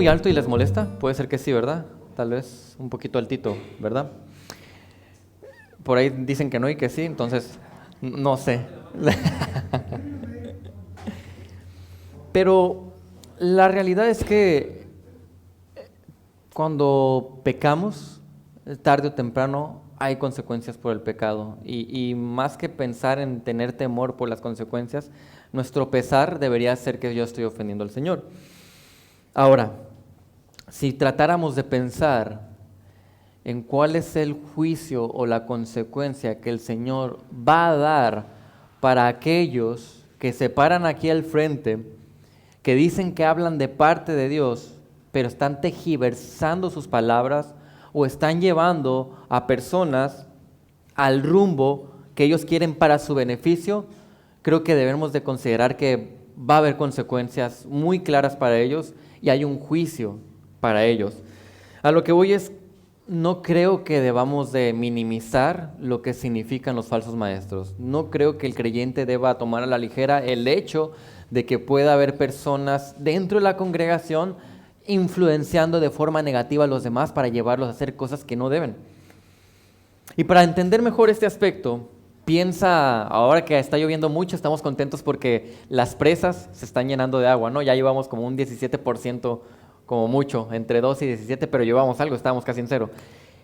muy alto y les molesta? Puede ser que sí, ¿verdad? Tal vez un poquito altito, ¿verdad? Por ahí dicen que no y que sí, entonces no sé. Pero la realidad es que cuando pecamos, tarde o temprano hay consecuencias por el pecado. Y más que pensar en tener temor por las consecuencias, nuestro pesar debería ser que yo estoy ofendiendo al Señor. Ahora, si tratáramos de pensar en cuál es el juicio o la consecuencia que el Señor va a dar para aquellos que se paran aquí al frente, que dicen que hablan de parte de Dios, pero están tergiversando sus palabras o están llevando a personas al rumbo que ellos quieren para su beneficio, creo que debemos de considerar que va a haber consecuencias muy claras para ellos y hay un juicio para ellos. A lo que voy es, no creo que debamos de minimizar lo que significan los falsos maestros. No creo que el creyente deba tomar a la ligera el hecho de que pueda haber personas dentro de la congregación influenciando de forma negativa a los demás para llevarlos a hacer cosas que no deben. Y para entender mejor este aspecto, piensa, ahora que está lloviendo mucho, estamos contentos porque las presas se están llenando de agua, ¿no? Ya llevamos como un 17%, como mucho, entre 2 y 17, pero llevamos algo, estábamos casi en cero.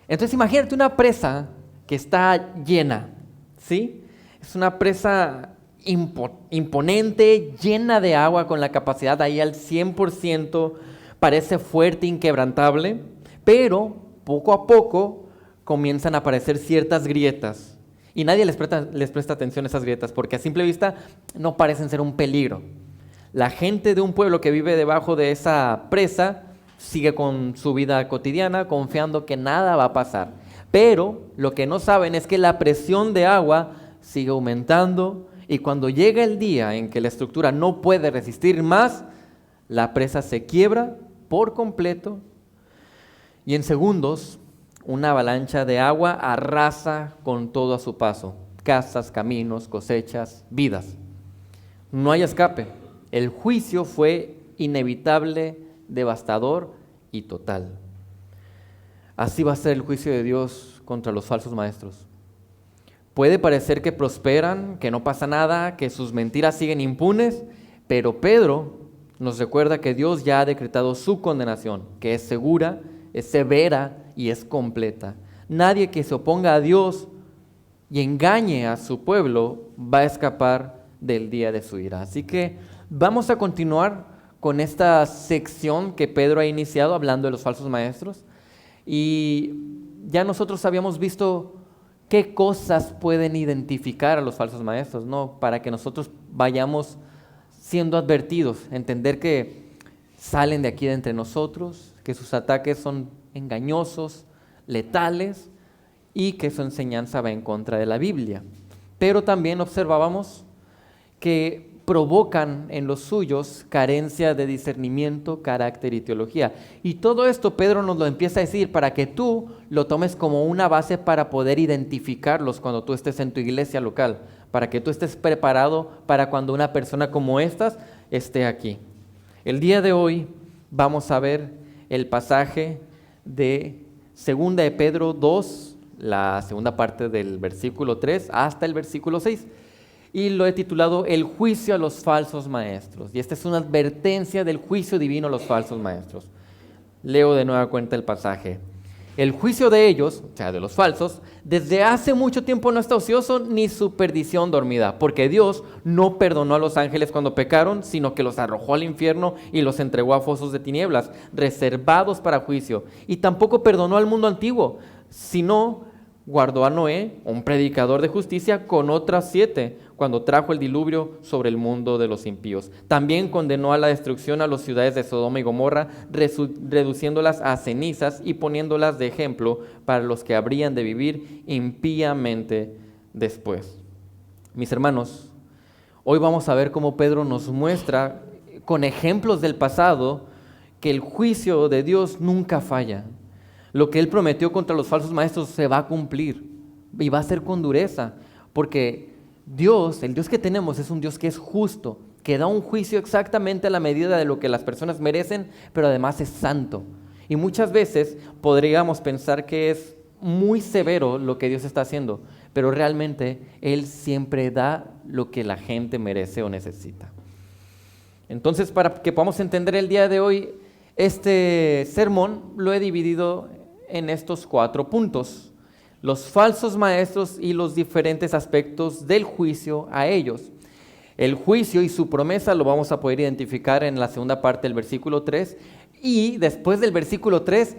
Entonces imagínate una presa que está llena, ¿sí? Es una presa imponente, llena de agua, con la capacidad ahí al 100%, parece fuerte, inquebrantable, pero poco a poco comienzan a aparecer ciertas grietas y nadie les presta atención a esas grietas porque a simple vista no parecen ser un peligro. La gente de un pueblo que vive debajo de esa presa sigue con su vida cotidiana confiando que nada va a pasar, pero lo que no saben es que la presión de agua sigue aumentando y cuando llega el día en que la estructura no puede resistir más, la presa se quiebra por completo y en segundos una avalancha de agua arrasa con todo a su paso, casas, caminos, cosechas, vidas. No hay escape. El juicio fue inevitable, devastador y total. Así va a ser el juicio de Dios contra los falsos maestros. Puede parecer que prosperan, que no pasa nada, que sus mentiras siguen impunes, pero Pedro nos recuerda que Dios ya ha decretado su condenación, que es segura, es severa y es completa. Nadie que se oponga a Dios y engañe a su pueblo va a escapar del día de su ira. Así que vamos a continuar con esta sección que Pedro ha iniciado hablando de los falsos maestros. Y ya nosotros habíamos visto qué cosas pueden identificar a los falsos maestros, ¿no? Para que nosotros vayamos siendo advertidos, entender que salen de aquí de entre nosotros, que sus ataques son engañosos, letales y que su enseñanza va en contra de la Biblia. Pero también observábamos que provocan en los suyos carencia de discernimiento, carácter y teología. Y todo esto Pedro nos lo empieza a decir para que tú lo tomes como una base para poder identificarlos cuando tú estés en tu iglesia local, para que tú estés preparado para cuando una persona como estas esté aquí. El día de hoy vamos a ver el pasaje de 2 de Pedro 2, la segunda parte del versículo 3 hasta el versículo 6. Y lo he titulado El juicio a los falsos maestros. Y esta es una advertencia del juicio divino a los falsos maestros. Leo de nueva cuenta el pasaje. El juicio de ellos, o sea, de los falsos, desde hace mucho tiempo no está ocioso ni su perdición dormida, porque Dios no perdonó a los ángeles cuando pecaron, sino que los arrojó al infierno y los entregó a fosos de tinieblas, reservados para juicio. Y tampoco perdonó al mundo antiguo, sino guardó a Noé, un predicador de justicia, con otras 7, cuando trajo el diluvio sobre el mundo de los impíos. También condenó a la destrucción a las ciudades de Sodoma y Gomorra, reduciéndolas a cenizas y poniéndolas de ejemplo para los que habrían de vivir impíamente después. Mis hermanos, hoy vamos a ver cómo Pedro nos muestra con ejemplos del pasado que el juicio de Dios nunca falla. Lo que Él prometió contra los falsos maestros se va a cumplir y va a ser con dureza, porque Dios, el Dios que tenemos, es un Dios que es justo que da un juicio exactamente a la medida de lo que las personas merecen, pero además es santo. Y muchas veces podríamos pensar que es muy severo lo que Dios está haciendo, pero realmente Él siempre da lo que la gente merece o necesita. Entonces, para que podamos entender el día de hoy, este sermón lo he dividido en estos 4 puntos: los falsos maestros y los diferentes aspectos del juicio a ellos. El juicio y su promesa lo vamos a poder identificar en la segunda parte del versículo 3. Y después del versículo 3,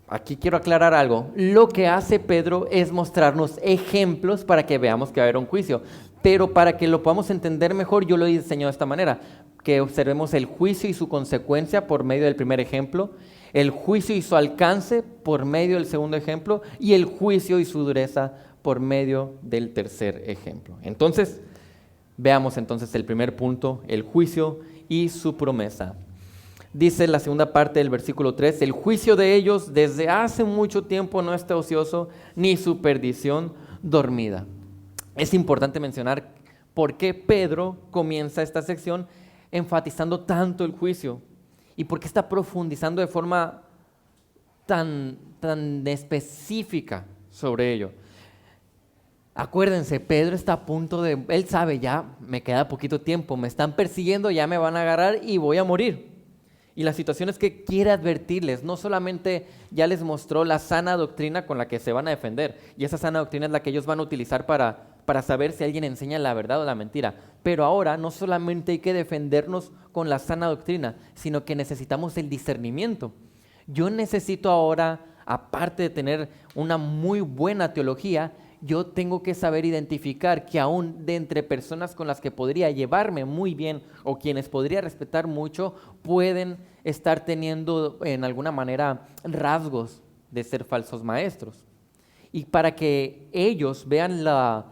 aquí quiero aclarar algo. Lo que hace Pedro es mostrarnos ejemplos para que veamos que va a haber un juicio. Pero para que lo podamos entender mejor, yo lo he diseñado de esta manera: que observemos el juicio y su consecuencia por medio del primer ejemplo, el juicio y su alcance por medio del segundo ejemplo, y el juicio y su dureza por medio del tercer ejemplo. Entonces, veamos entonces el primer punto, el juicio y su promesa. Dice la segunda parte del versículo 3, el juicio de ellos desde hace mucho tiempo no está ocioso, ni su perdición dormida. Es importante mencionar por qué Pedro comienza esta sección enfatizando tanto el juicio y por qué está profundizando de forma tan específica sobre ello. Acuérdense, Pedro está a punto de, él sabe, ya me queda poquito tiempo, me están persiguiendo, ya me van a agarrar y voy a morir. Y la situación es que quiere advertirles, no solamente ya les mostró la sana doctrina con la que se van a defender, y esa sana doctrina es la que ellos van a utilizar para saber si alguien enseña la verdad o la mentira, pero ahora no solamente hay que defendernos con la sana doctrina, sino que necesitamos el discernimiento. Yo necesito ahora, aparte de tener una muy buena teología, yo tengo que saber identificar que aún de entre personas con las que podría llevarme muy bien o quienes podría respetar mucho, pueden estar teniendo en alguna manera rasgos de ser falsos maestros. Y para que ellos vean la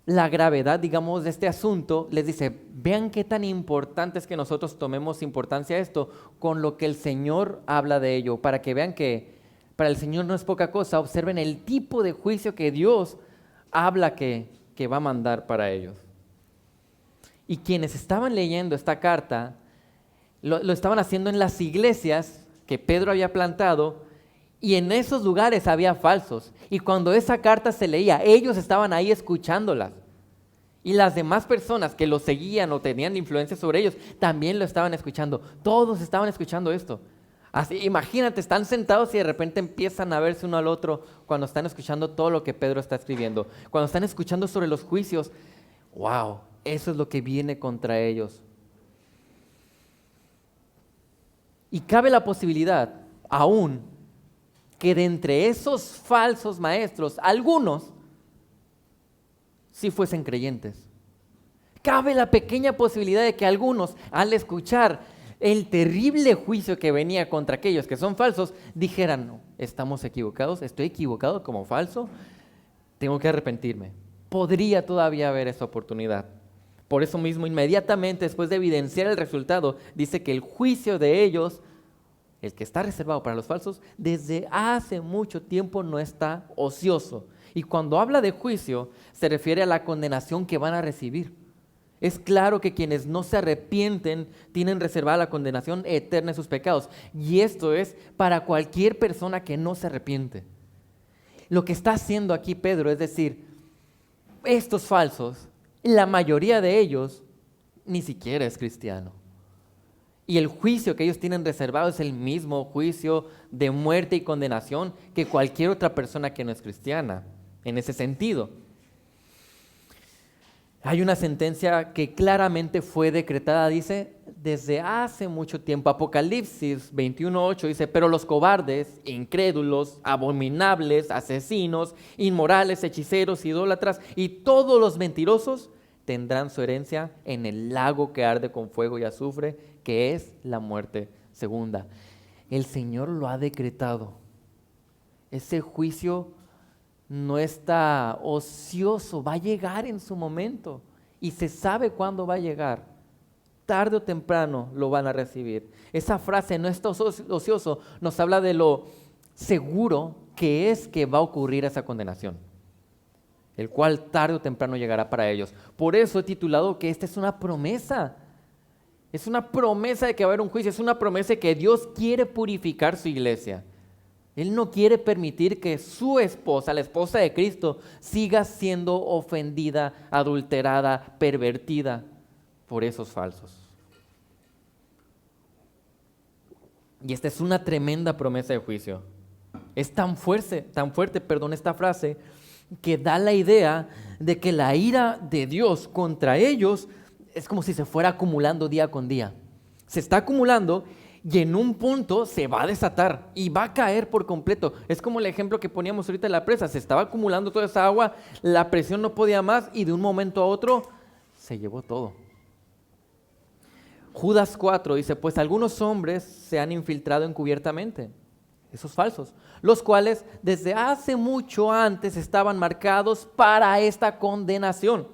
gravedad, digamos, de este asunto, les dice, vean qué tan importante es que nosotros tomemos importancia a esto, con lo que el Señor habla de ello, para que vean que para el Señor no es poca cosa. Observen el tipo de juicio que Dios habla que va a mandar para ellos. Y quienes estaban leyendo esta carta, lo estaban haciendo en las iglesias que Pedro había plantado, y en esos lugares había falsos. Y cuando esa carta se leía, ellos estaban ahí escuchándolas. Y las demás personas que lo seguían o tenían influencia sobre ellos, también lo estaban escuchando. Todos estaban escuchando esto. Así, imagínate, están sentados y de repente empiezan a verse uno al otro cuando están escuchando todo lo que Pedro está escribiendo. Cuando están escuchando sobre los juicios, wow, eso es lo que viene contra ellos. Y cabe la posibilidad, aún, que de entre esos falsos maestros, algunos sí fuesen creyentes. Cabe la pequeña posibilidad de que algunos, al escuchar el terrible juicio que venía contra aquellos que son falsos, dijeran, no, estamos equivocados, estoy equivocado como falso, tengo que arrepentirme. Podría todavía haber esa oportunidad. Por eso mismo, inmediatamente después de evidenciar el resultado, dice que el juicio de ellos, el que está reservado para los falsos, desde hace mucho tiempo no está ocioso. Y cuando habla de juicio, se refiere a la condenación que van a recibir. Es claro que quienes no se arrepienten tienen reservada la condenación eterna de sus pecados. Y esto es para cualquier persona que no se arrepiente. Lo que está haciendo aquí Pedro es decir, estos falsos, la mayoría de ellos ni siquiera es cristiano. Y el juicio que ellos tienen reservado es el mismo juicio de muerte y condenación que cualquier otra persona que no es cristiana, en ese sentido. Hay una sentencia que claramente fue decretada, dice, desde hace mucho tiempo. Apocalipsis 21:8 dice, pero los cobardes, incrédulos, abominables, asesinos, inmorales, hechiceros, idólatras y todos los mentirosos tendrán su herencia en el lago que arde con fuego y azufre, que es la muerte segunda. El Señor lo ha decretado. Ese juicio no está ocioso, va a llegar en su momento y se sabe cuándo va a llegar. Tarde o temprano lo van a recibir. Esa frase, no está ocioso, nos habla de lo seguro que es que va a ocurrir esa condenación, el cual tarde o temprano llegará para ellos. Por eso he titulado que esta es una promesa Es una promesa de que va a haber un juicio, es una promesa de que Dios quiere purificar su iglesia. Él no quiere permitir que su esposa, la esposa de Cristo, siga siendo ofendida, adulterada, pervertida por esos falsos. Y esta es una tremenda promesa de juicio. Es tan fuerte, esta frase, que da la idea de que la ira de Dios contra ellos es como si se fuera acumulando día con día. Se está acumulando y en un punto se va a desatar y va a caer por completo. Es como el ejemplo que poníamos ahorita de la presa. Se estaba acumulando toda esa agua, la presión no podía más y de un momento a otro se llevó todo. Judas 4 dice, pues algunos hombres se han infiltrado encubiertamente, esos falsos, los cuales desde hace mucho antes estaban marcados para esta condenación.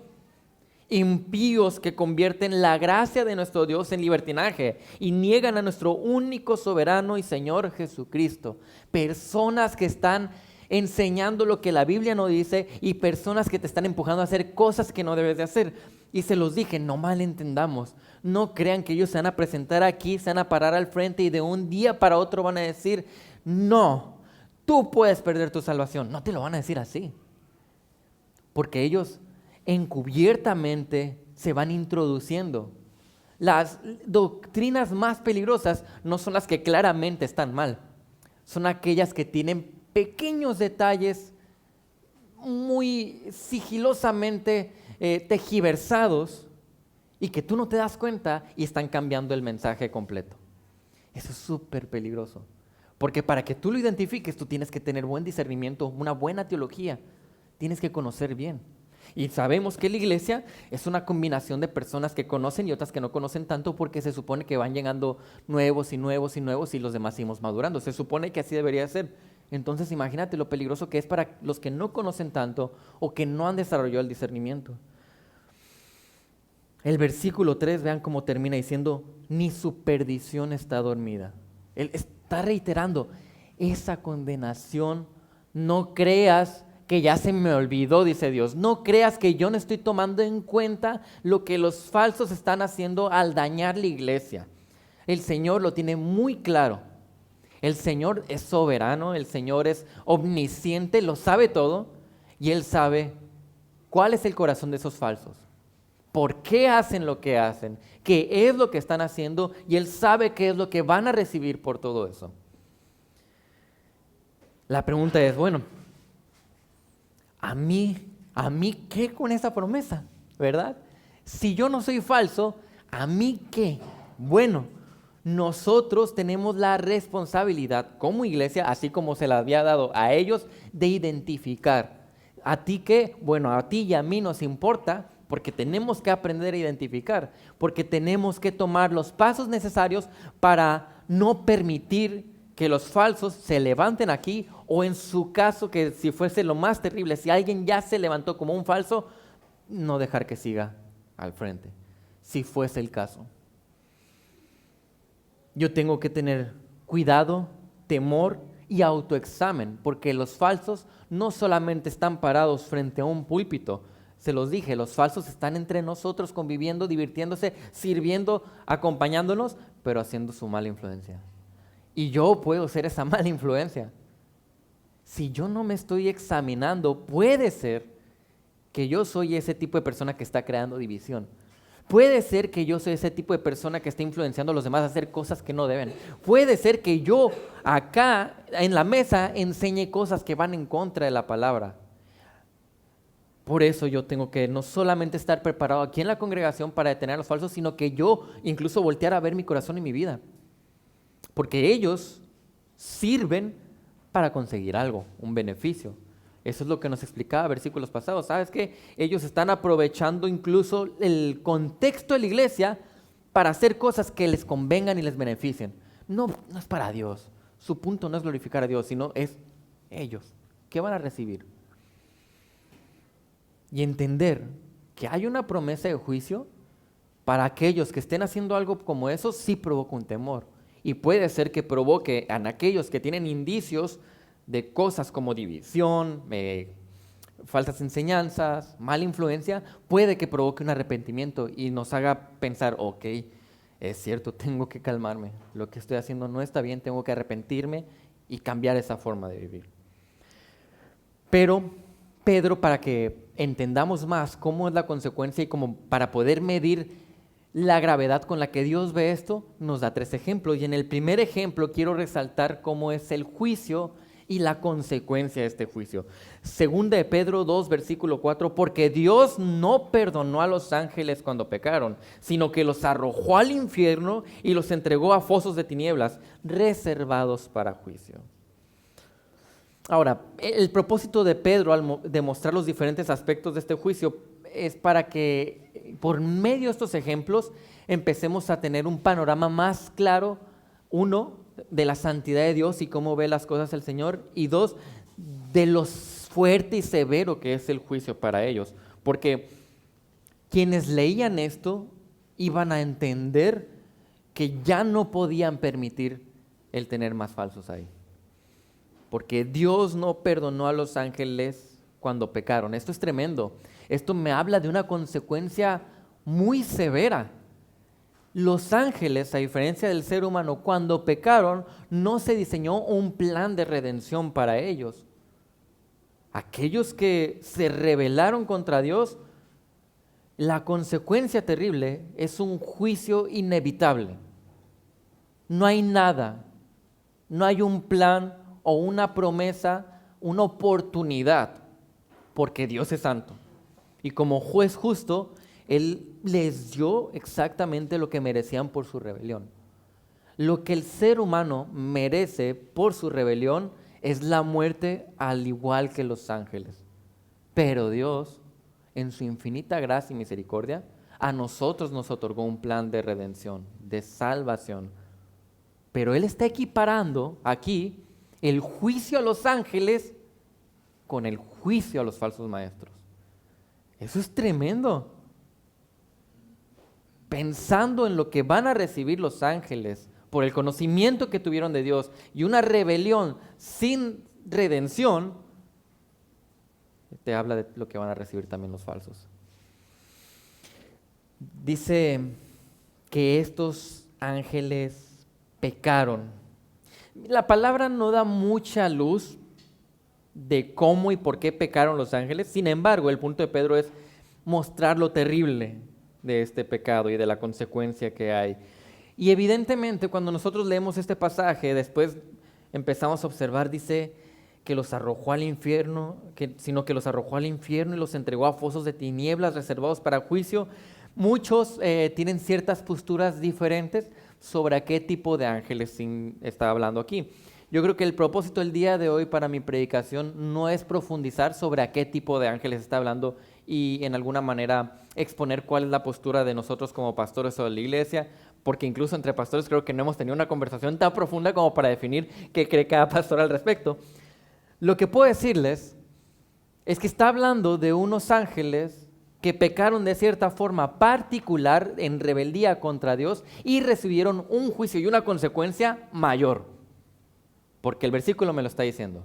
Impíos que convierten la gracia de nuestro Dios en libertinaje y niegan a nuestro único soberano y Señor Jesucristo. Personas que están enseñando lo que la Biblia no dice y personas que te están empujando a hacer cosas que no debes de hacer. Y se los dije, no malentendamos, no crean que ellos se van a presentar aquí, se van a parar al frente y de un día para otro van a decir, no, tú puedes perder tu salvación. No te lo van a decir así, porque ellos encubiertamente se van introduciendo. Las doctrinas más peligrosas no son las que claramente están mal, son aquellas que tienen pequeños detalles muy sigilosamente tergiversados y que tú no te das cuenta y están cambiando el mensaje completo. Eso es súper peligroso, porque para que tú lo identifiques tú tienes que tener buen discernimiento, una buena teología, tienes que conocer bien. Y sabemos que la iglesia es una combinación de personas que conocen y otras que no conocen tanto, porque se supone que van llegando nuevos y nuevos y nuevos y los demás seguimos madurando. Se supone que así debería ser. Entonces imagínate lo peligroso que es para los que no conocen tanto o que no han desarrollado el discernimiento. El versículo 3, vean cómo termina diciendo, ni su perdición está dormida. Él está reiterando, esa condenación no creas que ya se me olvidó, dice Dios. No creas que yo no estoy tomando en cuenta lo que los falsos están haciendo al dañar la iglesia. El Señor lo tiene muy claro. El Señor es soberano, el Señor es omnisciente, lo sabe todo y Él sabe cuál es el corazón de esos falsos. ¿Por qué hacen lo que hacen? ¿Qué es lo que están haciendo? Y Él sabe qué es lo que van a recibir por todo eso. La pregunta es, bueno, ¿A mí qué con esa promesa? ¿Verdad? Si yo no soy falso, ¿a mí qué? Bueno, nosotros tenemos la responsabilidad como iglesia, así como se la había dado a ellos, de identificar. ¿A ti qué? Bueno, a ti y a mí nos importa, porque tenemos que aprender a identificar, porque tenemos que tomar los pasos necesarios para no permitir que los falsos se levanten aquí, o en su caso, que si fuese lo más terrible, si alguien ya se levantó como un falso, no dejar que siga al frente, si fuese el caso. Yo tengo que tener cuidado, temor y autoexamen, porque los falsos no solamente están parados frente a un púlpito. Se los dije, los falsos están entre nosotros conviviendo, divirtiéndose, sirviendo, acompañándonos, pero haciendo su mala influencia. Y yo puedo ser esa mala influencia. Si yo no me estoy examinando, puede ser que yo soy ese tipo de persona que está creando división. Puede ser que yo soy ese tipo de persona que está influenciando a los demás a hacer cosas que no deben. Puede ser que yo acá en la mesa enseñe cosas que van en contra de la palabra. Por eso yo tengo que no solamente estar preparado aquí en la congregación para detener a los falsos, sino que yo incluso voltear a ver mi corazón y mi vida. Porque ellos sirven para conseguir algo, un beneficio. Eso es lo que nos explicaba versículos pasados. ¿Sabes qué? Ellos están aprovechando incluso el contexto de la iglesia para hacer cosas que les convengan y les beneficien. No es para Dios. Su punto no es glorificar a Dios, sino es ellos. ¿Qué van a recibir? Y entender que hay una promesa de juicio para aquellos que estén haciendo algo como eso, sí provoca un temor. Y puede ser que provoque en aquellos que tienen indicios de cosas como división, falsas enseñanzas, mala influencia, puede que provoque un arrepentimiento y nos haga pensar, ok, es cierto, tengo que calmarme, lo que estoy haciendo no está bien, tengo que arrepentirme y cambiar esa forma de vivir. Pero Pedro, para que entendamos más cómo es la consecuencia y como para poder medir la gravedad con la que Dios ve esto, nos da 3 ejemplos. Y en el primer ejemplo quiero resaltar cómo es el juicio y la consecuencia de este juicio. Segunda de Pedro 2, versículo 4, porque Dios no perdonó a los ángeles cuando pecaron, sino que los arrojó al infierno y los entregó a fosos de tinieblas, reservados para juicio. Ahora, el propósito de Pedro al demostrar los diferentes aspectos de este juicio es para que por medio de estos ejemplos empecemos a tener un panorama más claro, 1, de la santidad de Dios y cómo ve las cosas el Señor, y 2, de lo fuerte y severo que es el juicio para ellos. Porque quienes leían esto iban a entender que ya no podían permitir el tener más falsos ahí. Porque Dios no perdonó a los ángeles cuando pecaron. Esto es tremendo. Esto me habla de una consecuencia muy severa. Los ángeles, a diferencia del ser humano, cuando pecaron, no se diseñó un plan de redención para ellos. Aquellos que se rebelaron contra Dios, la consecuencia terrible es un juicio inevitable. No hay nada, no hay un plan o una promesa, una oportunidad, porque Dios es santo. Y como juez justo, Él les dio exactamente lo que merecían por su rebelión. Lo que el ser humano merece por su rebelión es la muerte, al igual que los ángeles. Pero Dios, en su infinita gracia y misericordia, a nosotros nos otorgó un plan de redención, de salvación. Pero Él está equiparando aquí el juicio a los ángeles con el juicio a los falsos maestros. Eso es tremendo. Pensando en lo que van a recibir los ángeles por el conocimiento que tuvieron de Dios y una rebelión sin redención, te habla de lo que van a recibir también los falsos. Dice que estos ángeles pecaron. La palabra no da mucha luz de cómo y por qué pecaron los ángeles. Sin embargo, el punto de Pedro es mostrar lo terrible de este pecado y de la consecuencia que hay. Y evidentemente, cuando nosotros leemos este pasaje, después empezamos a observar, dice que los arrojó al infierno, sino que los arrojó al infierno y los entregó a fosos de tinieblas reservados para juicio. Muchos tienen ciertas posturas diferentes sobre a qué tipo de ángeles está hablando aquí. Yo creo que el propósito del día de hoy para mi predicación no es profundizar sobre a qué tipo de ángeles está hablando y en alguna manera exponer cuál es la postura de nosotros como pastores o de la iglesia, porque incluso entre pastores creo que no hemos tenido una conversación tan profunda como para definir qué cree cada pastor al respecto. Lo que puedo decirles es que está hablando de unos ángeles que pecaron de cierta forma particular en rebeldía contra Dios y recibieron un juicio y una consecuencia mayor. Porque el versículo me lo está diciendo.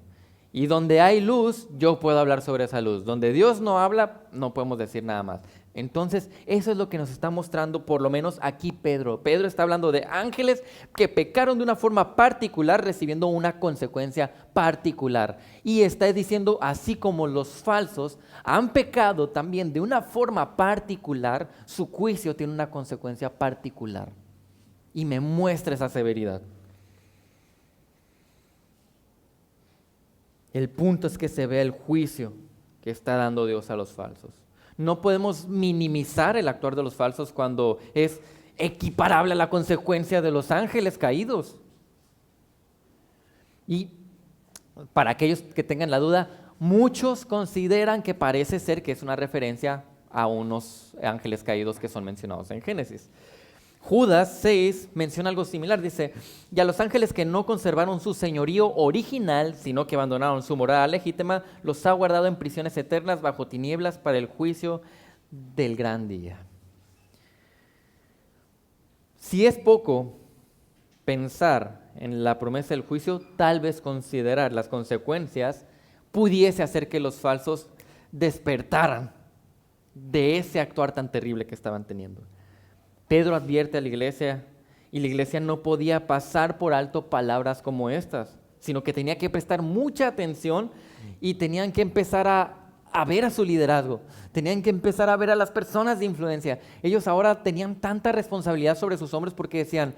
Y donde hay luz, yo puedo hablar sobre esa luz. Donde Dios no habla, no podemos decir nada más. Entonces, eso es lo que nos está mostrando, por lo menos aquí Pedro. Pedro está hablando de ángeles que pecaron de una forma particular, recibiendo una consecuencia particular. Y está diciendo, así como los falsos han pecado también de una forma particular, su juicio tiene una consecuencia particular. Y me muestra esa severidad. El punto es que se ve el juicio que está dando Dios a los falsos. No podemos minimizar el actuar de los falsos cuando es equiparable a la consecuencia de los ángeles caídos. Y para aquellos que tengan la duda, muchos consideran que parece ser que es una referencia a unos ángeles caídos que son mencionados en Génesis. Judas 6 menciona algo similar, dice, y a los ángeles que no conservaron su señorío original, sino que abandonaron su morada legítima, los ha guardado en prisiones eternas bajo tinieblas para el juicio del gran día. Si es poco pensar en la promesa del juicio, tal vez considerar las consecuencias pudiese hacer que los falsos despertaran de ese actuar tan terrible que estaban teniendo. Pedro advierte a la iglesia Y la iglesia no podía pasar por alto palabras como estas, sino que tenía que prestar mucha atención y tenían que empezar a ver a su liderazgo, tenían que empezar a ver a las personas de influencia. Ellos ahora tenían tanta responsabilidad sobre sus hombros porque decían,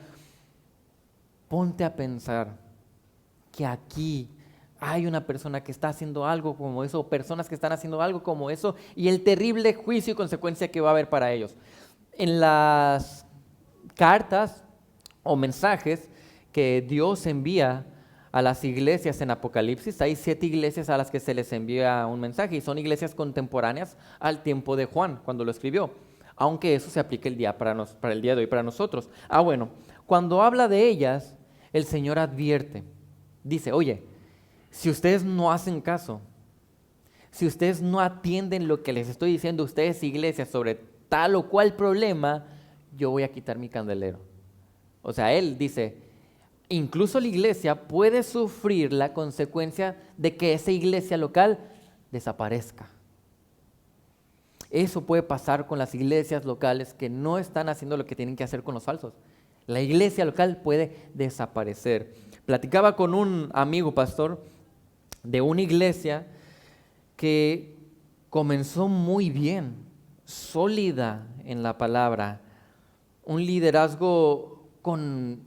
ponte a pensar que aquí hay una persona que está haciendo algo como eso, o personas que están haciendo algo como eso, y el terrible juicio y consecuencia que va a haber para ellos. En las cartas o mensajes que Dios envía a las iglesias en Apocalipsis, hay 7 iglesias a las que se les envía un mensaje y son iglesias contemporáneas al tiempo de Juan, cuando lo escribió, aunque eso se aplique para el día de hoy para nosotros. Bueno, cuando habla de ellas, el Señor advierte, dice, oye, si ustedes no hacen caso, si ustedes no atienden lo que les estoy diciendo a ustedes, iglesias, sobre tal o cual problema, yo voy a quitar mi candelero. O sea, Él dice, incluso la iglesia puede sufrir la consecuencia de que esa iglesia local desaparezca. Eso puede pasar con las iglesias locales que no están haciendo lo que tienen que hacer con los falsos. La iglesia local puede desaparecer. Platicaba con un amigo pastor de una iglesia que comenzó muy bien, sólida en la palabra, un liderazgo con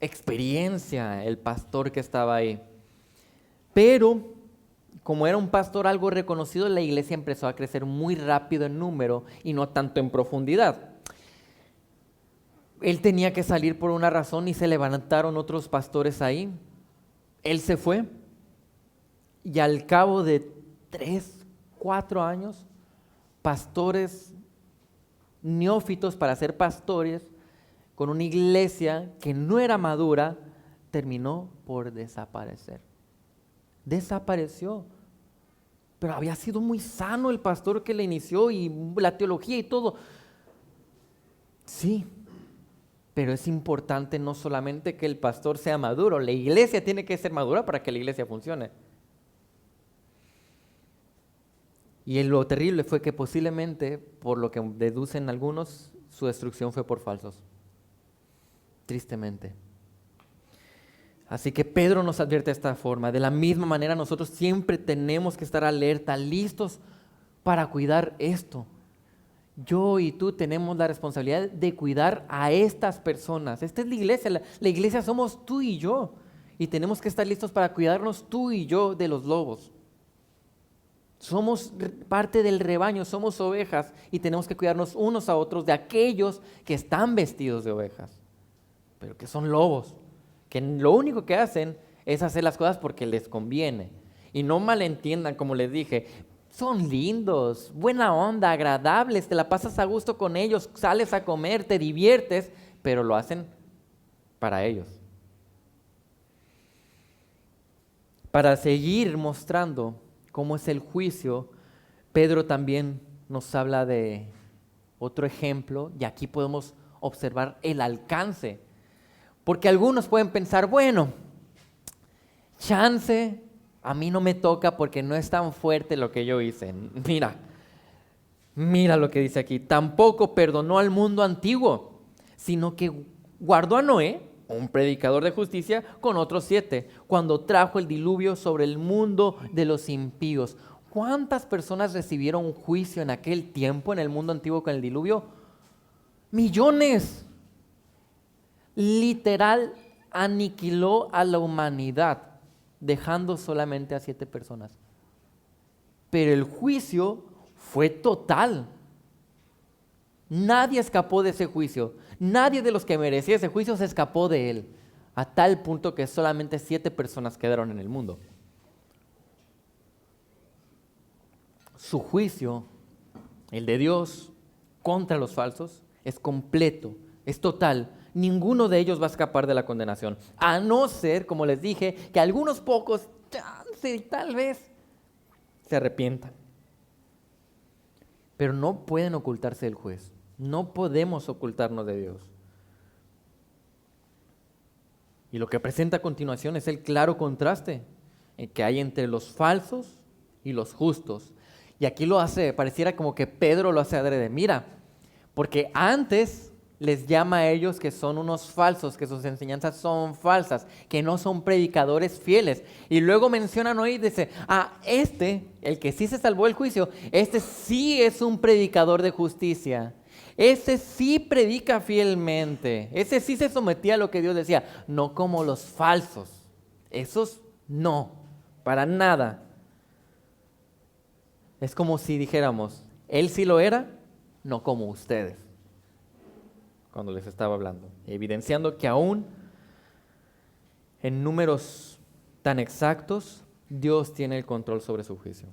experiencia, el pastor que estaba ahí. Pero como era un pastor algo reconocido, la iglesia empezó a crecer muy rápido en número y no tanto en profundidad. Él tenía que salir por una razón y se levantaron otros pastores ahí. Él se fue y al cabo de 3, 4 años, pastores neófitos para ser pastores, con una iglesia que no era madura, terminó por desaparecer. Desapareció. Pero había sido muy sano el pastor que le inició y la teología y todo. Sí, pero es importante no solamente que el pastor sea maduro, la iglesia tiene que ser madura para que la iglesia funcione. Y lo terrible fue que posiblemente, por lo que deducen algunos, su destrucción fue por falsos. Tristemente. Así que Pedro nos advierte de esta forma. De la misma manera, nosotros siempre tenemos que estar alerta, listos para cuidar esto. Yo y tú tenemos la responsabilidad de cuidar a estas personas. Esta es la iglesia. La iglesia somos tú y yo. Y tenemos que estar listos para cuidarnos tú y yo de los lobos. Somos parte del rebaño, somos ovejas y tenemos que cuidarnos unos a otros de aquellos que están vestidos de ovejas, pero que son lobos, que lo único que hacen es hacer las cosas porque les conviene. Y no malentiendan, como les dije, son lindos, buena onda, agradables, te la pasas a gusto con ellos, sales a comer, te diviertes, pero lo hacen para ellos. Para seguir mostrando cómo es el juicio, Pedro también nos habla de otro ejemplo, y aquí podemos observar el alcance. Porque algunos pueden pensar, bueno, chance, a mí no me toca porque no es tan fuerte lo que yo hice. Mira lo que dice aquí. Tampoco perdonó al mundo antiguo, sino que guardó a Noé, un predicador de justicia, con otros 7, cuando trajo el diluvio sobre el mundo de los impíos. ¿Cuántas personas recibieron un juicio en aquel tiempo, en el mundo antiguo con el diluvio? Millones. Literal, aniquiló a la humanidad, dejando solamente a 7 personas. Pero el juicio fue total. Nadie escapó de ese juicio. Nadie de los que merecía ese juicio se escapó de él, a tal punto que solamente 7 personas quedaron en el mundo. Su juicio, el de Dios, contra los falsos, es completo, es total. Ninguno de ellos va a escapar de la condenación, a no ser, como les dije, que algunos pocos, tal vez, se arrepientan. Pero no pueden ocultarse del juez. No podemos ocultarnos de Dios. Y lo que presenta a continuación es el claro contraste que hay entre los falsos y los justos. Y aquí lo hace, pareciera como que Pedro lo hace adrede. Mira, porque antes les llama a ellos que son unos falsos, que sus enseñanzas son falsas, que no son predicadores fieles. Y luego mencionan hoy, dice, el que sí se salvó del juicio, este sí es un predicador de justicia. Ese sí predica fielmente, ese sí se sometía a lo que Dios decía, no como los falsos. Esos no, para nada. Es como si dijéramos, él sí lo era, no como ustedes, cuando les estaba hablando, evidenciando que aún en números tan exactos, Dios tiene el control sobre su juicio.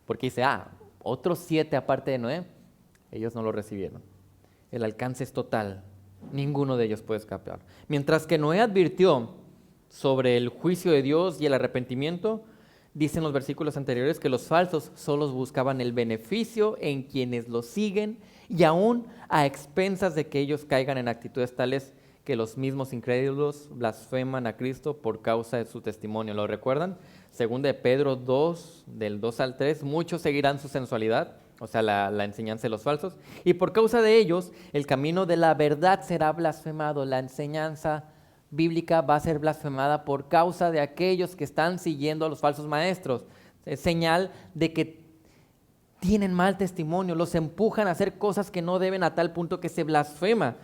Porque dice, otros 7 aparte de Noé, ellos no lo recibieron. El alcance es total, ninguno de ellos puede escapar. Mientras que Noé advirtió sobre el juicio de Dios y el arrepentimiento, dicen los versículos anteriores que los falsos solo buscaban el beneficio en quienes los siguen y aún a expensas de que ellos caigan en actitudes tales que los mismos incrédulos blasfeman a Cristo por causa de su testimonio. ¿Lo recuerdan? Según de Pedro 2, del 2 al 3, muchos seguirán su sensualidad, o sea, la enseñanza de los falsos, y por causa de ellos el camino de la verdad será blasfemado. La enseñanza bíblica va a ser blasfemada por causa de aquellos que están siguiendo a los falsos maestros. Es señal de que tienen mal testimonio, los empujan a hacer cosas que no deben a tal punto que se blasfema.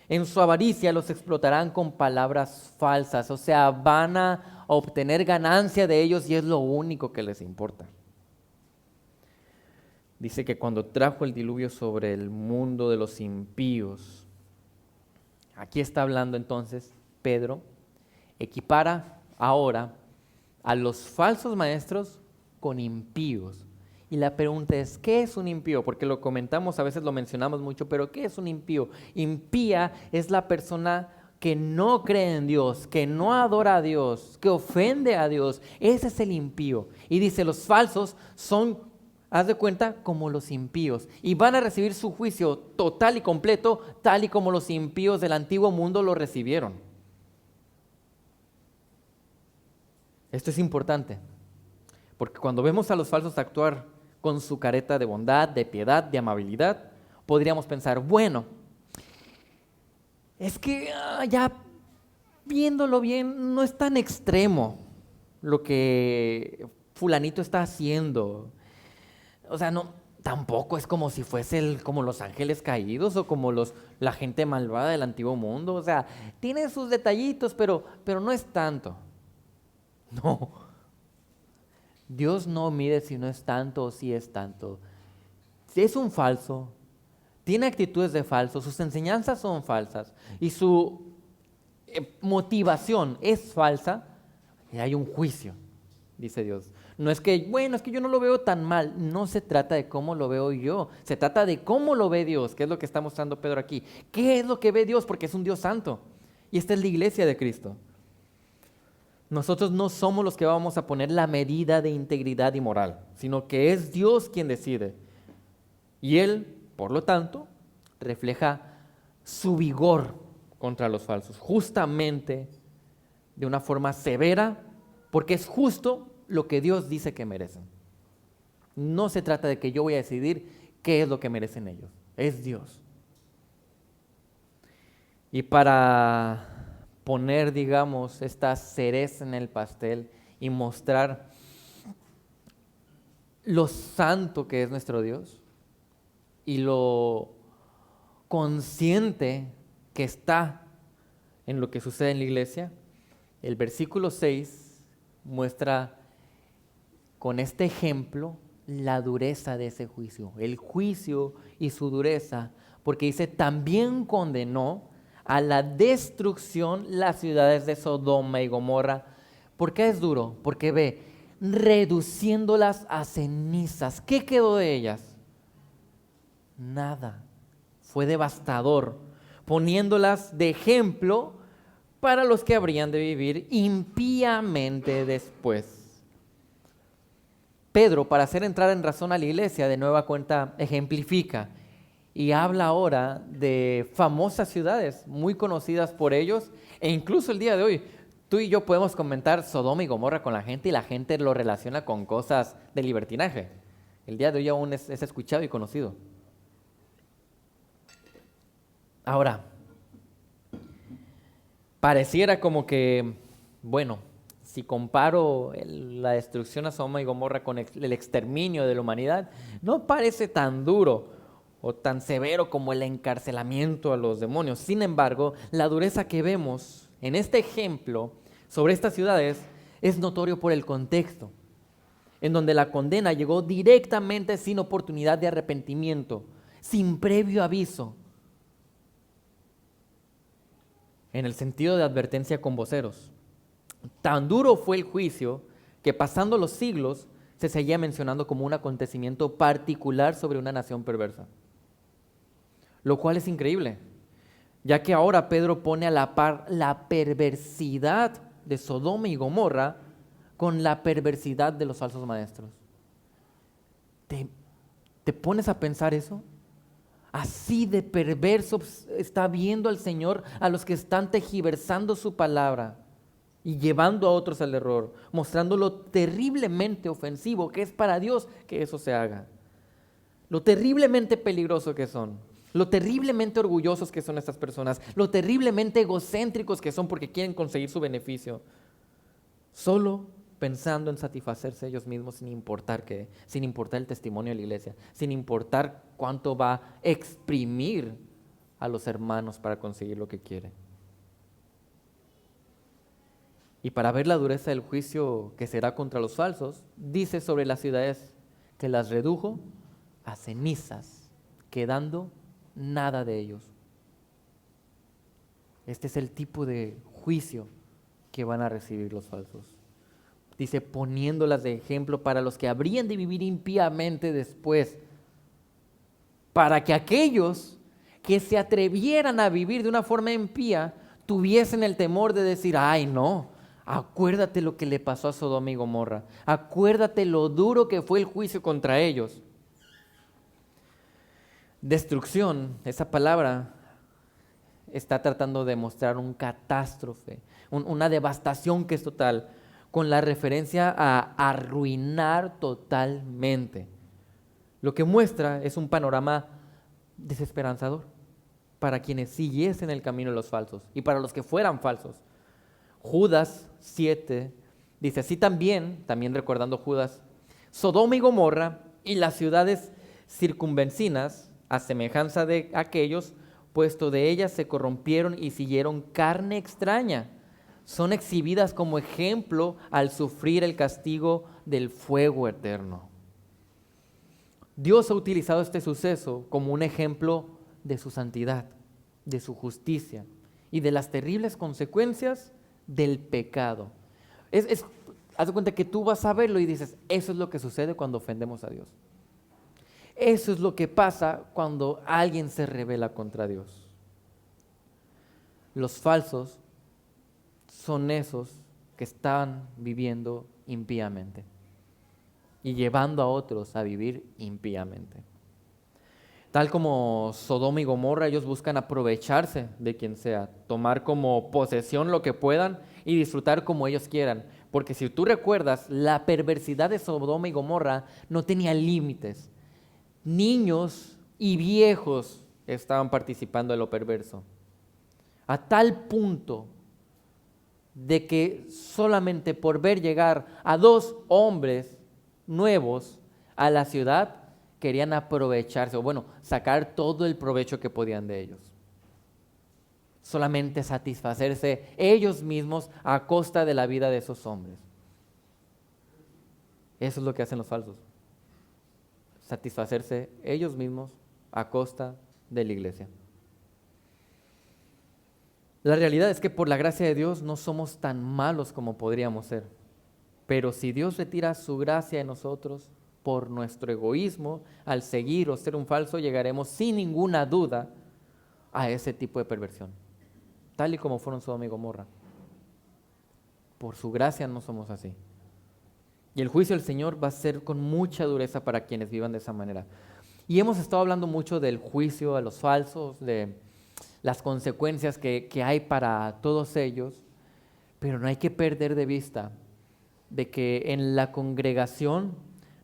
En su avaricia los explotarán con palabras falsas, o sea, van a obtener ganancia de ellos y es lo único que les importa. Dice que cuando trajo el diluvio sobre el mundo de los impíos, aquí está hablando entonces Pedro, equipara ahora a los falsos maestros con impíos. Y la pregunta es, ¿qué es un impío? Porque lo comentamos, a veces lo mencionamos mucho, pero ¿qué es un impío? Impía es la persona que no cree en Dios, que no adora a Dios, que ofende a Dios. Ese es el impío. Y dice, los falsos son, haz de cuenta, como los impíos. Y van a recibir su juicio total y completo, tal y como los impíos del antiguo mundo lo recibieron. Esto es importante, porque cuando vemos a los falsos actuar con su careta de bondad, de piedad, de amabilidad, podríamos pensar, bueno, es que ya viéndolo bien, no es tan extremo lo que fulanito está haciendo. O sea, no, tampoco es como si fuese como los ángeles caídos o como la gente malvada del antiguo mundo. O sea, tiene sus detallitos, pero no es tanto. No. Dios no mide si no es tanto o si es tanto. Si es un falso, tiene actitudes de falso, sus enseñanzas son falsas y su motivación es falsa, y hay un juicio, dice Dios. No es que, bueno, es que yo no lo veo tan mal. No se trata de cómo lo veo yo, se trata de cómo lo ve Dios, que es lo que está mostrando Pedro aquí. ¿Qué es lo que ve Dios? Porque es un Dios santo. Y esta es la iglesia de Cristo. Nosotros no somos los que vamos a poner la medida de integridad y moral, sino que es Dios quien decide. Y Él, por lo tanto, refleja su vigor contra los falsos, justamente de una forma severa, porque es justo lo que Dios dice que merecen. No se trata de que yo voy a decidir qué es lo que merecen ellos, es Dios. Y para poner, digamos, esta cereza en el pastel y mostrar lo santo que es nuestro Dios y lo consciente que está en lo que sucede en la iglesia, el versículo 6 muestra con este ejemplo la dureza de ese juicio, el juicio y su dureza, porque dice, también condenó a la destrucción las ciudades de Sodoma y Gomorra. ¿Por qué es duro? Porque ve, reduciéndolas a cenizas. ¿Qué quedó de ellas? Nada. Fue devastador, poniéndolas de ejemplo para los que habrían de vivir impíamente después. Pedro, para hacer entrar en razón a la iglesia, de nueva cuenta ejemplifica y habla ahora de famosas ciudades muy conocidas por ellos, e incluso el día de hoy tú y yo podemos comentar Sodoma y Gomorra con la gente y la gente lo relaciona con cosas de libertinaje. El día de hoy aún es escuchado y conocido. Ahora, Pareciera como que, bueno, si comparo la destrucción a Sodoma y Gomorra con el exterminio de la humanidad, no parece tan duro o tan severo como el encarcelamiento a los demonios. Sin embargo, la dureza que vemos en este ejemplo sobre estas ciudades es notorio por el contexto, en donde la condena llegó directamente sin oportunidad de arrepentimiento, sin previo aviso, en el sentido de advertencia con voceros. Tan duro fue el juicio que pasando los siglos se seguía mencionando como un acontecimiento particular sobre una nación perversa. Lo cual es increíble, ya que ahora Pedro pone a la par la perversidad de Sodoma y Gomorra con la perversidad de los falsos maestros. ¿Te pones a pensar eso? Así de perverso está viendo al Señor a los que están tergiversando su palabra y llevando a otros al error, mostrando lo terriblemente ofensivo que es para Dios que eso se haga, lo terriblemente peligroso que son, lo terriblemente orgullosos que son estas personas, lo terriblemente egocéntricos que son porque quieren conseguir su beneficio, solo pensando en satisfacerse ellos mismos sin importar qué, sin importar el testimonio de la iglesia, sin importar cuánto va a exprimir a los hermanos para conseguir lo que quiere. Y para ver la dureza del juicio que será contra los falsos, dice sobre las ciudades que las redujo a cenizas, quedando nada de ellos. Este es el tipo de juicio que van a recibir los falsos. Dice, poniéndolas de ejemplo para los que habrían de vivir impíamente después, para que aquellos que se atrevieran a vivir de una forma impía tuviesen el temor de decir, ay no, acuérdate lo que le pasó a Sodoma y Gomorra, acuérdate lo duro que fue el juicio contra ellos. Destrucción, esa palabra está tratando de mostrar un catástrofe, una devastación que es total, con la referencia a arruinar totalmente. Lo que muestra es un panorama desesperanzador para quienes siguiesen el camino de los falsos y para los que fueran falsos. Judas 7 dice así también recordando Judas, Sodoma y Gomorra y las ciudades circunvecinas, a semejanza de aquellos, puesto de ellas se corrompieron y siguieron carne extraña, son exhibidas como ejemplo al sufrir el castigo del fuego eterno. Dios ha utilizado este suceso como un ejemplo de su santidad, de su justicia y de las terribles consecuencias del pecado. Haz de cuenta que tú vas a verlo y dices, eso es lo que sucede cuando ofendemos a Dios. Eso es lo que pasa cuando alguien se rebela contra Dios. Los falsos son esos que están viviendo impíamente y llevando a otros a vivir impíamente. Tal como Sodoma y Gomorra, ellos buscan aprovecharse de quien sea, tomar como posesión lo que puedan y disfrutar como ellos quieran. Porque si tú recuerdas, la perversidad de Sodoma y Gomorra no tenía límites. Niños y viejos estaban participando de lo perverso. A tal punto de que solamente por ver llegar a 2 hombres nuevos a la ciudad, querían aprovecharse, o bueno, sacar todo el provecho que podían de ellos. Solamente satisfacerse ellos mismos a costa de la vida de esos hombres. Eso es lo que hacen los falsos. Satisfacerse ellos mismos a costa de la iglesia. La realidad es que por la gracia de Dios no somos tan malos como podríamos ser. Pero si Dios retira su gracia en nosotros por nuestro egoísmo, al seguir o ser un falso, llegaremos sin ninguna duda a ese tipo de perversión, tal y como fueron Sodoma y Gomorra. Por su gracia no somos así. Y el juicio del Señor va a ser con mucha dureza para quienes vivan de esa manera. Y hemos estado hablando mucho del juicio a los falsos, de las consecuencias que hay para todos ellos, pero no hay que perder de vista de que en la congregación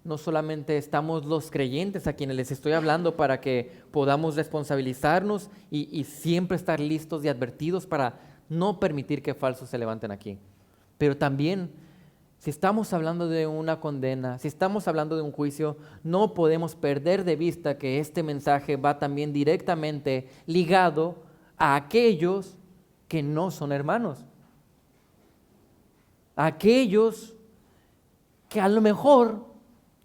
no solamente estamos los creyentes a quienes les estoy hablando para que podamos responsabilizarnos y siempre estar listos y advertidos para no permitir que falsos se levanten aquí. Pero también, si estamos hablando de una condena, si estamos hablando de un juicio, no podemos perder de vista que este mensaje va también directamente ligado a aquellos que no son hermanos. A aquellos que a lo mejor,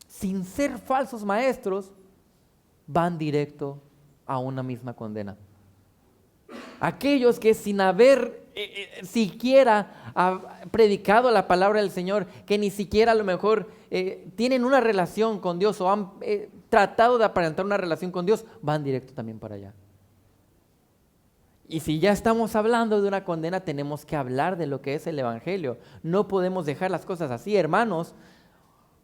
sin ser falsos maestros, van directo a una misma condena. Aquellos que sin haber siquiera predicado la palabra del Señor, que ni siquiera a lo mejor tienen una relación con Dios o han tratado de aparentar una relación con Dios, van directo también para allá. Y si ya estamos hablando de una condena, tenemos que hablar de lo que es el Evangelio. No podemos dejar las cosas así, hermanos.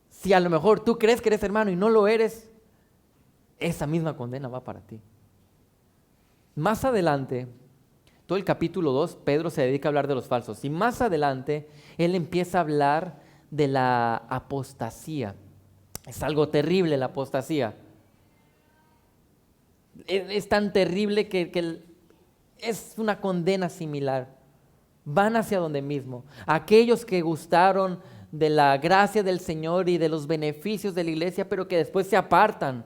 Si a lo mejor tú crees que eres hermano y no lo eres, esa misma condena va para ti. Más adelante, todo el capítulo 2, Pedro se dedica a hablar de los falsos. Y más adelante, él empieza a hablar de la apostasía. Es algo terrible la apostasía. Es tan terrible que es una condena similar. Van hacia donde mismo. Aquellos que gustaron de la gracia del Señor y de los beneficios de la iglesia, pero que después se apartan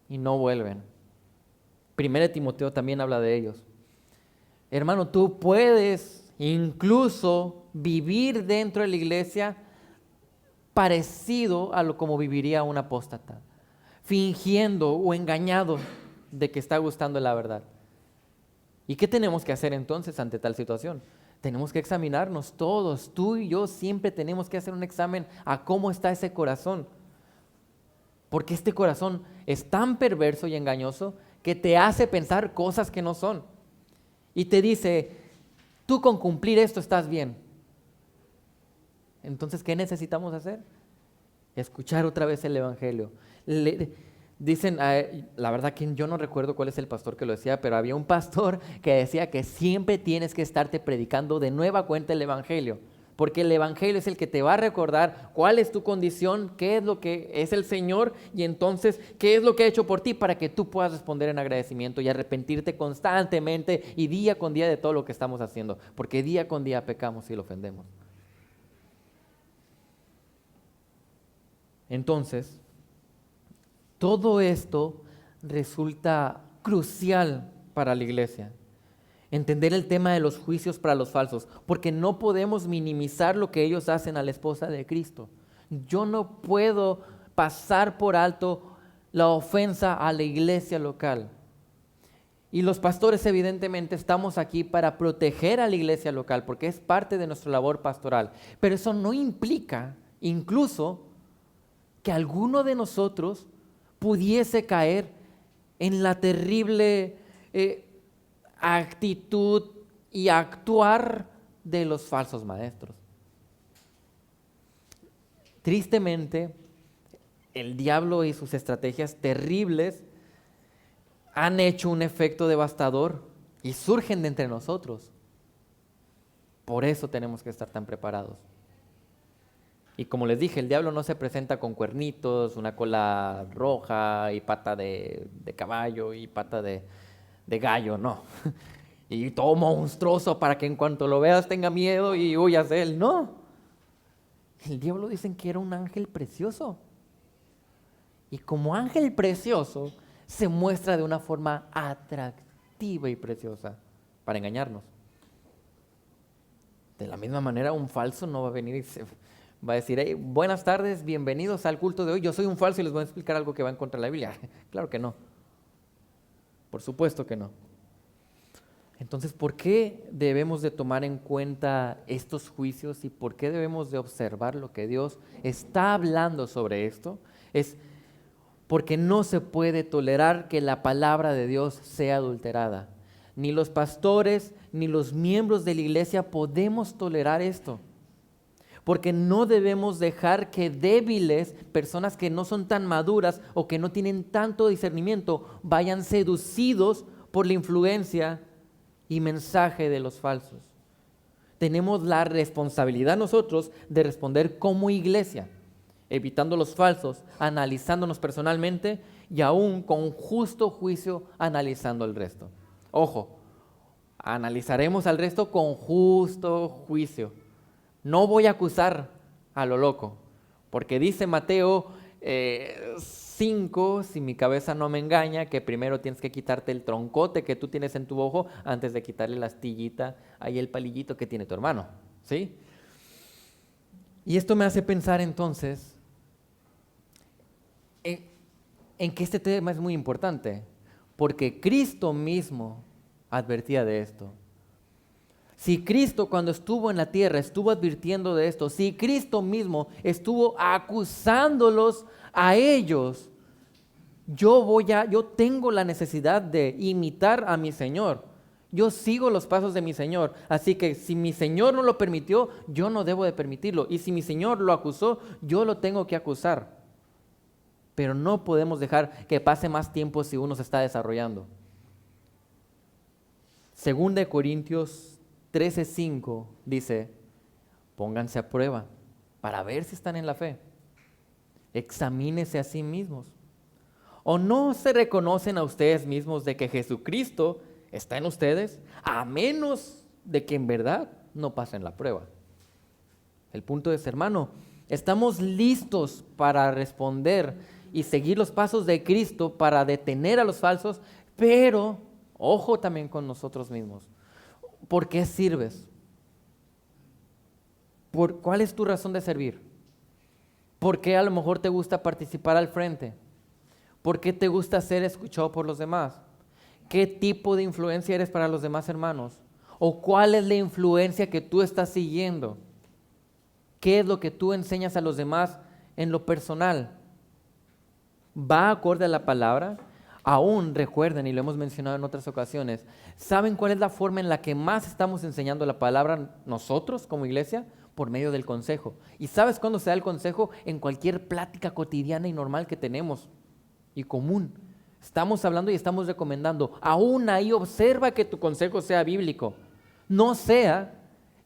y no vuelven. 1 Timoteo también habla de ellos. Hermano, tú puedes incluso vivir dentro de la iglesia parecido a lo como viviría un apóstata, fingiendo o engañado de que está gustando la verdad. ¿Y qué tenemos que hacer entonces ante tal situación? Tenemos que examinarnos todos, tú y yo siempre tenemos que hacer un examen a cómo está ese corazón. Porque este corazón es tan perverso y engañoso que te hace pensar cosas que no son. Y te dice, tú con cumplir esto estás bien. Entonces, ¿qué necesitamos hacer? Escuchar otra vez el Evangelio. Dicen, la verdad que yo no recuerdo cuál es el pastor que lo decía, pero había un pastor que decía que siempre tienes que estarte predicando de nueva cuenta el Evangelio, porque el Evangelio es el que te va a recordar cuál es tu condición, qué es lo que es el Señor y entonces qué es lo que ha hecho por ti para que tú puedas responder en agradecimiento y arrepentirte constantemente y día con día de todo lo que estamos haciendo, porque día con día pecamos y lo ofendemos. Entonces, todo esto resulta crucial para la iglesia. Entender el tema de los juicios para los falsos, porque no podemos minimizar lo que ellos hacen a la esposa de Cristo. Yo no puedo pasar por alto la ofensa a la iglesia local. Y los pastores evidentemente estamos aquí para proteger a la iglesia local, porque es parte de nuestra labor pastoral. Pero eso no implica incluso que alguno de nosotros pudiese caer en la terrible actitud y actuar de los falsos maestros. Tristemente, el diablo y sus estrategias terribles han hecho un efecto devastador y surgen de entre nosotros. Por eso tenemos que estar tan preparados. Y como les dije, el diablo no se presenta con cuernitos, una cola roja y pata de caballo y pata de gallo, no. Y todo monstruoso para que en cuanto lo veas tenga miedo y huyas de él, no. El diablo dicen que era un ángel precioso. Y como ángel precioso se muestra de una forma atractiva y preciosa para engañarnos. De la misma manera, un falso no va a venir y va a decir, hey, buenas tardes, bienvenidos al culto de hoy. Yo soy un falso y les voy a explicar algo que va en contra de la Biblia. Claro que no. Por supuesto que no. Entonces, ¿por qué debemos de tomar en cuenta estos juicios y por qué debemos de observar lo que Dios está hablando sobre esto? Es porque no se puede tolerar que la palabra de Dios sea adulterada. Ni los pastores ni los miembros de la iglesia podemos tolerar esto. Porque no debemos dejar que débiles, personas que no son tan maduras o que no tienen tanto discernimiento, vayan seducidos por la influencia y mensaje de los falsos. Tenemos la responsabilidad nosotros de responder como iglesia, evitando los falsos, analizándonos personalmente y aún con justo juicio analizando el resto. Ojo, Analizaremos al resto con justo juicio. No voy a acusar a lo loco, porque dice Mateo 5, si mi cabeza no me engaña, que primero tienes que quitarte el troncote que tú tienes en tu ojo antes de quitarle la astillita, ahí el palillito que tiene tu hermano, ¿sí? Y esto me hace pensar entonces en que este tema es muy importante, porque Cristo mismo advertía de esto. Si Cristo cuando estuvo en la tierra estuvo advirtiendo de esto, si Cristo mismo estuvo acusándolos a ellos, yo tengo la necesidad de imitar a mi Señor. Yo sigo los pasos de mi Señor. Así que si mi Señor no lo permitió, yo no debo de permitirlo. Y si mi Señor lo acusó, yo lo tengo que acusar. Pero no podemos dejar que pase más tiempo si uno se está desarrollando. Segunda de Corintios 13:5 dice, pónganse a prueba para ver si están en la fe. Examínense a sí mismos. ¿O no se reconocen a ustedes mismos de que Jesucristo está en ustedes? A menos de que en verdad no pasen la prueba. El punto es, hermano, estamos listos para responder y seguir los pasos de Cristo para detener a los falsos, pero ojo también con nosotros mismos. ¿Por qué sirves? ¿Cuál es tu razón de servir? ¿Por qué a lo mejor te gusta participar al frente? ¿Por qué te gusta ser escuchado por los demás? ¿Qué tipo de influencia eres para los demás hermanos? ¿O cuál es la influencia que tú estás siguiendo? ¿Qué es lo que tú enseñas a los demás en lo personal? ¿Va acorde a la palabra? Aún recuerden, y lo hemos mencionado en otras ocasiones, ¿saben cuál es la forma en la que más estamos enseñando la palabra nosotros como iglesia? Por medio del consejo. ¿Y sabes cuándo se da el consejo? En cualquier plática cotidiana y normal que tenemos y común. Estamos hablando y estamos recomendando. Aún ahí observa que tu consejo sea bíblico. No sea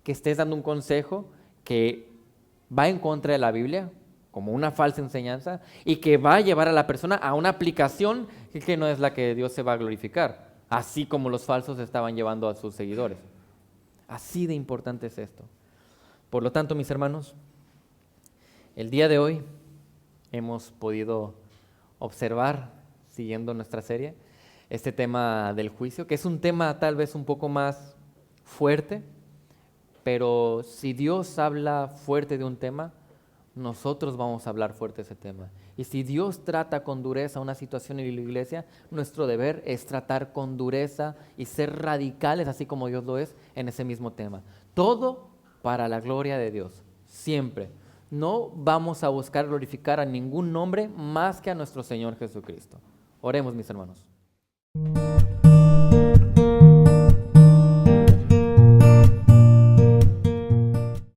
que estés dando un consejo que va en contra de la Biblia, como una falsa enseñanza, y que va a llevar a la persona a una aplicación que no es la que Dios se va a glorificar, así como los falsos estaban llevando a sus seguidores. Así de importante es esto. Por lo tanto, mis hermanos, el día de hoy hemos podido observar, siguiendo nuestra serie, este tema del juicio, que es un tema tal vez un poco más fuerte, pero si Dios habla fuerte de un tema, nosotros vamos a hablar fuerte de ese tema. Y si Dios trata con dureza una situación en la iglesia, nuestro deber es tratar con dureza y ser radicales, así como Dios lo es, en ese mismo tema. Todo para la gloria de Dios, siempre. No vamos a buscar glorificar a ningún nombre más que a nuestro Señor Jesucristo. Oremos, mis hermanos.